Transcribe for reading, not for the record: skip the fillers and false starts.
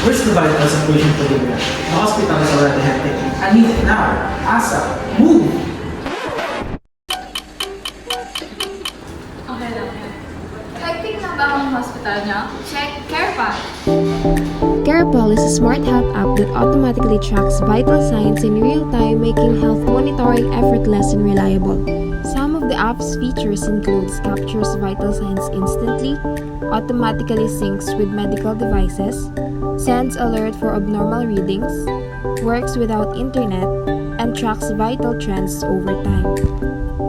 Where's the vital situation for the The hospital is already hectic. I need it now. ASAP. Move! Okay lang yan. Hectic na ba ang hospital niya? Check CarePal. CarePal is a smart health app that automatically tracks vital signs in real time, making health monitoring effortless and reliable. Some of the app's features includes captures vital signs instantly, automatically syncs with medical devices, sends alert for abnormal readings, works without internet, and tracks vital trends over time.